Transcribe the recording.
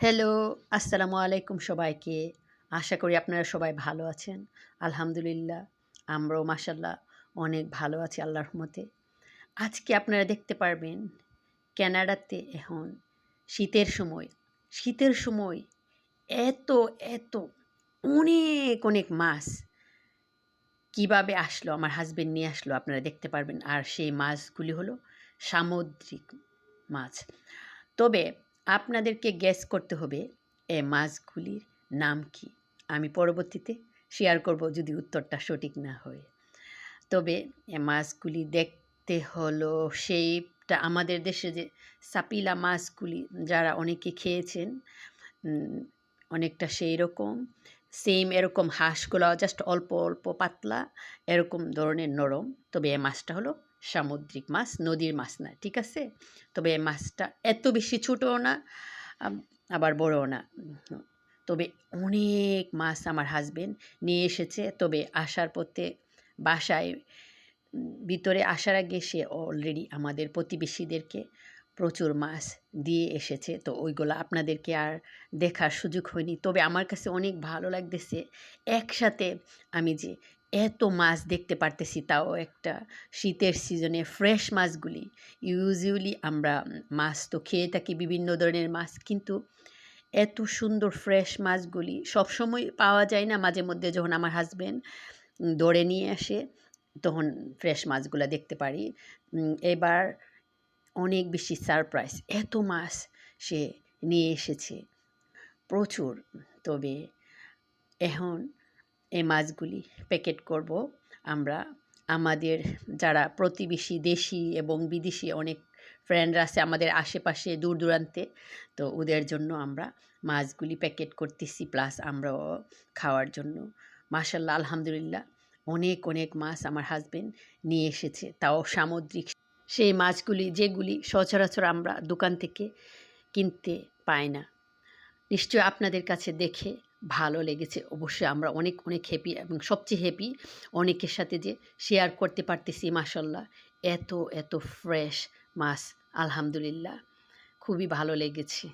Hello, আসসালামু আলাইকুম সবাইকে। আশা করি আপনারা সবাই ভালো আছেন। আলহামদুলিল্লাহ, আমরাও মাশাআল্লাহ অনেক ভালো আছি আল্লাহর রহমতে। আজকে আপনারা দেখতে পারবেন কানাডাতে এখন শীতের সময়। শীতের সময় এত, এত অনেক, অনেক মাছ কিভাবে আসলো, আমার হাসব্যান্ড নিয়ে আসলো আপনারা দেখতে পারবেন। আর সেই মাছগুলি হলো সামুদ্রিক মাছ। তবে আপনাদেরকে গেস করতে হবে এ মাছগুলির নাম কি। আমি পরবর্তীতে শেয়ার করব যদি উত্তরটা সঠিক না হয়। তবে এ মাছগুলি দেখতে হলো সেইটা আমাদের দেশে যে সাপিলা মাছগুলি যারা অনেকে খেয়েছেন, উম, অনেকটা সেই রকম সেম এরকম হাঁসগুলাও জাস্ট অল্প অল্প পাতলা এরকম ধরনের নরম। তবে এই মাছটা হলো সামুদ্রিক মাছ, নদীর মাছ না, ঠিক আছে? তবে এই মাছটা এত বেশি ছোটও না, আবার বড়ও না। তবে অনেক মাছ আমার হাসব্যান্ড নিয়ে এসেছে। তবে আসার পথে বাসায় ভিতরে আসার আগে সে অলরেডি আমাদের প্রতিবেশীদেরকে প্রচুর মাছ দিয়ে এসেছে। তো ওইগুলো আপনাদেরকে আর দেখার সুযোগ হয়নি। তবে আমার কাছে অনেক ভালো লাগতেছে একসাথে আমি যে এত মাছ দেখতে পারতেছি, তাও একটা শীতের সিজনে ফ্রেশ মাছগুলি। ইউজুয়ালি আমরা মাছ তো খেয়ে থাকি বিভিন্ন ধরনের মাছ, কিন্তু এত সুন্দর ফ্রেশ মাছগুলি সবসময় পাওয়া যায় না। মাঝে মধ্যে যখন আমার হাসব্যান্ড ধরে নিয়ে আসে তখন ফ্রেশ মাছগুলো দেখতে পারি। এবার অনেক বেশি সারপ্রাইজ, এত মাছ সে নিয়ে এসেছে প্রচুর। তবে এখন এই মাছগুলি প্যাকেট করব আমরা। আমাদের যারা প্রতিবেশী দেশি এবং বিদেশি অনেক ফ্রেন্ডরা আছে আমাদের আশেপাশে দূর দূরান্তে, তো ওদের জন্য আমরা মাছগুলি প্যাকেট করতেছি, প্লাস আমরাও খাওয়ার জন্য। মাশাল্লাহ, আলহামদুলিল্লাহ, অনেক অনেক মাছ আমার হাসব্যান্ড নিয়ে এসেছে, তাও সামুদ্রিক সেই মাছগুলি যেগুলি সচরাচর আমরা দোকান থেকে কিনতে পাই না। নিশ্চয়ই আপনাদের কাছে দেখে ভালো লেগেছে। অবশ্যই আমরা অনেক অনেক হ্যাপি, এবং সবচেয়ে হ্যাপি অনেকের সাথে যে শেয়ার করতে পারতেছি। মাশাল্লাহ, এত এত ফ্রেশ মাছ, আলহামদুলিল্লাহ, খুবই ভালো লেগেছে।